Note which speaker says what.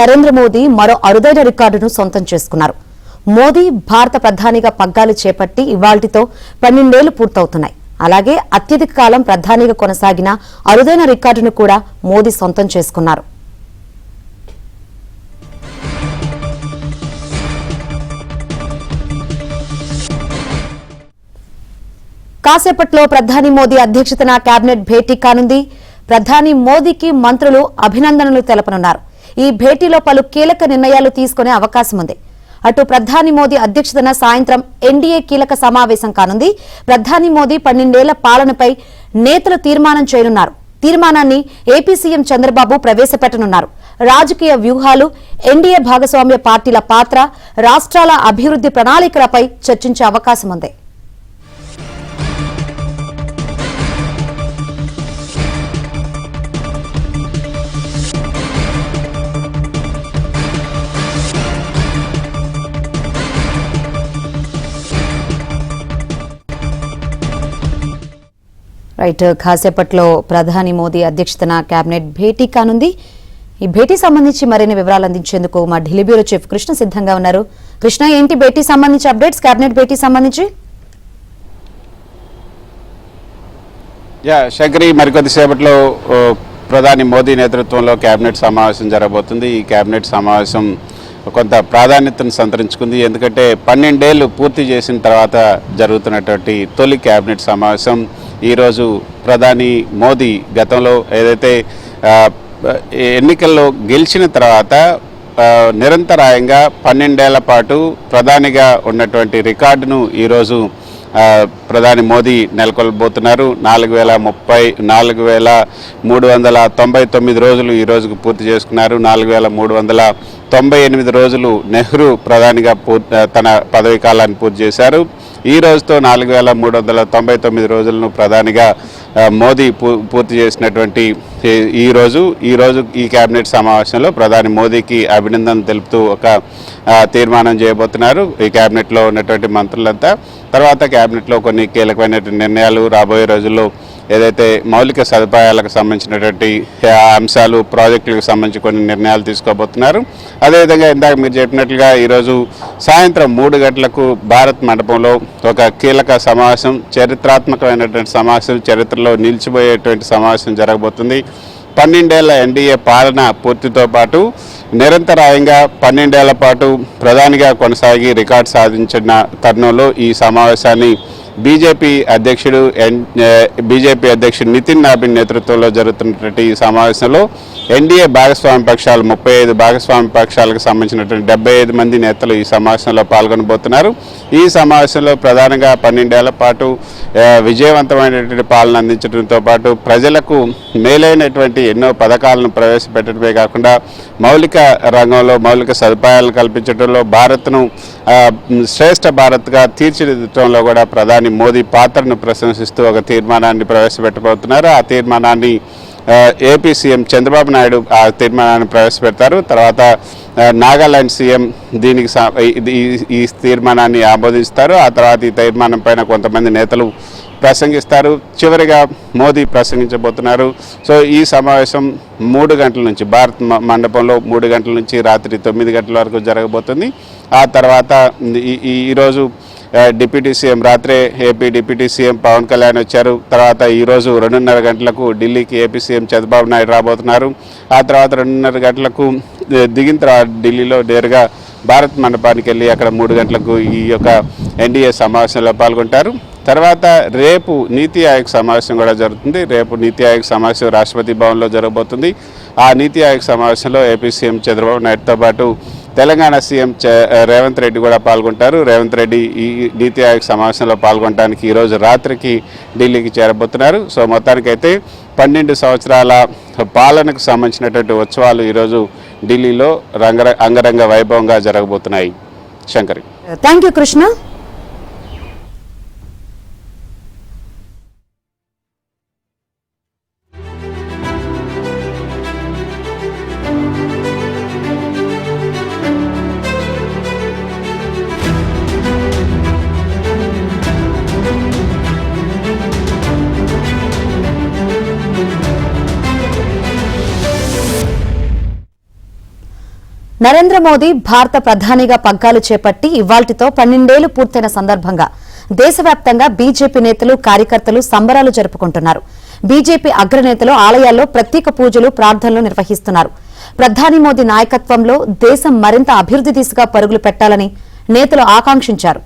Speaker 1: నరేంద్ర మోదీ మరో అరుదైన రికార్డును సొంతం చేసుకున్నారు. మోదీ భారత ప్రధానిగా పగ్గాలు చేపట్టి ఇవాళ్టితో 12 ఏళ్లు పూర్తవుతున్నాయి. అలాగే అత్యధిక కాలం ప్రధానిగా కొనసాగిన అరుదైన రికార్డును కూడా మోదీ సొంతం చేసుకున్నారు. కాసేపట్లో ప్రధాని మోదీ అధ్యక్షతన కేబినెట్ భేటీ కానుంది. ప్రధాని మోదీకి మంత్రులు అభినందనలు తెలపనున్నారు. ఈ భేటీలో పలు కీలక నిర్ణయాలు తీసుకునే అవకాశం ఉంది. అటు ప్రధాని మోదీ అధ్యక్షతన సాయంత్రం ఎన్డీఏ కీలక సమావేశం కానుంది. ప్రధాని మోదీ 12 ఏళ్ల పాలనపై నేతలు తీర్మానం చేయనున్నారు. తీర్మానాన్ని ఏపీ సీఎం చంద్రబాబు ప్రవేశపెట్టనున్నారు. రాజకీయ వ్యూహాలు, ఎన్డీఏ భాగస్వామ్య పార్టీల పాత్ర, రాష్ట్రాల అభివృద్ధి ప్రణాళికలపై చర్చించే అవకాశం ఉంది. రైట్, కాసేపట్లో ప్రధాని మోదీ అధ్యక్షతన కేబినెట్ భేటీ కానుంది. ఈ భేటీ సంబంధించి మరిన్ని వివరాలు అందించేందుకు మా ఢిల్లీ బ్యూరో చీఫ్ కృష్ణ సిద్ధంగా ఉన్నారు. కృష్ణ, ఏంటి భేటీ సంబంధించి అప్డేట్స్, కేబినెట్ భేటీ సంబంధించి?
Speaker 2: శంకరి, మరికొద్దిసేపట్లో ప్రధాని మోదీ నేతృత్వంలో కేబినెట్ సమావేశం జరగబోతుంది. ఈ కేబినెట్ సమావేశం కొంత ప్రాధాన్యతను సంతరించుకుంది. ఎందుకంటే 12 ఏళ్లు పూర్తి చేసిన తర్వాత జరుగుతున్నటువంటి తొలి కేబినెట్ సమావేశం. ఈరోజు ప్రధాని మోదీ గతంలో ఏదైతే ఎన్నికల్లో గెలిచిన తర్వాత నిరంతరాయంగా 12 ఏళ్ల పాటు ప్రధానిగా ఉన్నటువంటి రికార్డును ఈరోజు ప్రధాని మోదీ నెలకొల్పబోతున్నారు. 4,399 రోజులు ఈ రోజుకు పూర్తి చేసుకున్నారు. 4,398 రోజులు నెహ్రూ ప్రధానిగా తన పదవీ కాలాన్ని పూర్తి చేశారు. ఈ రోజుతో 4,399 రోజులను ప్రధానిగా మోదీ పూర్తి చేసినటువంటి ఈరోజు ఈ కేబినెట్ సమావేశంలో ప్రధాని మోదీకి అభినందనలు తెలుపుతూ ఒక తీర్మానం చేయబోతున్నారు ఈ కేబినెట్లో ఉన్నటువంటి మంత్రులంతా. తర్వాత కేబినెట్లో కొన్ని కీలకమైన నిర్ణయాలు రాబోయే రోజుల్లో ఏదైతే మౌలిక సదుపాయాలకు సంబంధించినటువంటి అంశాలు, ప్రాజెక్టులకు సంబంధించి కొన్ని నిర్ణయాలు తీసుకోబోతున్నారు. అదేవిధంగా ఇందాక మీరు చెప్పినట్లుగా ఈరోజు సాయంత్రం 3 గంటలకు భారత్ మండపంలో ఒక కీలక సమావేశం, చరిత్రాత్మకమైనటువంటి సమావేశం, చరిత్రలో నిలిచిపోయేటువంటి సమావేశం జరగబోతుంది. 12 ఏళ్ల ఎన్డీఏ పాలన పూర్తితో పాటు నిరంతరాయంగా 12 ఏళ్ల పాటు ప్రధానిగా కొనసాగి రికార్డు సాధించిన తరుణంలో ఈ సమావేశాన్ని బీజేపీ అధ్యక్షుడు నితిన్ నాబిన్ నేతృత్వంలో జరుగుతున్నటువంటి ఈ సమావేశంలో ఎన్డీఏ భాగస్వామ్య పక్షాలు 35 భాగస్వామ్య పక్షాలకు సంబంధించినటువంటి 75 మంది నేతలు ఈ సమావేశంలో పాల్గొనబోతున్నారు. ఈ సమావేశంలో ప్రధానంగా 12 ఏళ్ల పాటు విజయవంతమైనటువంటి పాలన అందించడంతో పాటు ప్రజలకు మేలైనటువంటి ఎన్నో పథకాలను ప్రవేశపెట్టడమే కాకుండా మౌలిక రంగంలో మౌలిక సదుపాయాలను కల్పించడంలో భారత్ను శ్రేష్ఠ భారత్గా తీర్చిదిద్దడంలో కూడా ప్రధాని మోదీ పాత్రను ప్రశంసిస్తూ ఒక తీర్మానాన్ని ప్రవేశపెట్టబోతున్నారు. ఆ తీర్మానాన్ని ఏపీ సీఎం చంద్రబాబు నాయుడు ఆ తీర్మానాన్ని ప్రవేశపెడతారు. తర్వాత నాగాలాండ్ సీఎం దీనికి ఈ తీర్మానాన్ని ఆమోదిస్తారు. ఆ తర్వాత ఈ తీర్మానం పైన కొంతమంది నేతలు ప్రసంగిస్తారు. చివరిగా మోదీ ప్రసంగించబోతున్నారు. సో ఈ సమావేశం 3 గంటల నుంచి భారత్ మండపంలో 3 గంటల నుంచి రాత్రి 9 గంటల వరకు జరగబోతుంది. ఆ తర్వాత ఈరోజు డిప్యూటీ సీఎం రాత్రే AP deputy CM Pawan Kalyan వచ్చారు. తర్వాత ఈరోజు 2:30 గంటలకు ఢిల్లీకి ఏపీ సీఎం చంద్రబాబు నాయుడు రాబోతున్నారు. ఆ తర్వాత 2:30 గంటలకు దిగిన తర్వాత ఢిల్లీలో నేరుగా భారత్ మండపానికి వెళ్ళి అక్కడ 3 గంటలకు ఈ యొక్క ఎన్డీఏ సమావేశంలో పాల్గొంటారు. తర్వాత రేపు నీతి ఆయోగ్ సమావేశం కూడా జరుగుతుంది. రేపు నీతి ఆయోగ్ సమావేశం రాష్ట్రపతి భవన్లో జరగబోతుంది. ఆ నీతి ఆయోగ్ సమావేశంలో ఏపీ సీఎం చంద్రబాబు నాయుడుతో పాటు తెలంగాణ సీఎం రేవంత్ రెడ్డి కూడా పాల్గొంటారు. రేవంత్ రెడ్డి ఈ నీతి ఆయోగ్ సమావేశంలో పాల్గొనడానికి ఈరోజు రాత్రికి ఢిల్లీకి చేరబోతున్నారు. సో మొత్తానికైతే 12 సంవత్సరాల పాలనకు సంబంధించినటువంటి ఉత్సవాలు ఈరోజు ఢిల్లీలో అంగరంగ వైభవంగా జరగబోతున్నాయి. Shankari,
Speaker 1: thank you Krishna. నరేంద్ర మోదీ భారత ప్రధానిగా పగ్గాలు చేపట్టి ఇవాల్టితో 12 ఏళ్లు పూర్తయిన సందర్భంగా దేశవ్యాప్తంగా బీజేపీ నేతలు కార్యకర్తలు సంబరాలు జరుపుకుంటున్నారు. బీజేపీ అగ్రనేతలు ఆలయాల్లో ప్రత్యేక పూజలు ప్రార్థనలు నిర్వహిస్తున్నారు. ప్రధాని మోదీ నాయకత్వంలో దేశం మరింత అభివృద్ధి దిశగా పరుగులు పెట్టాలని నేతలు ఆకాంక్షించారు.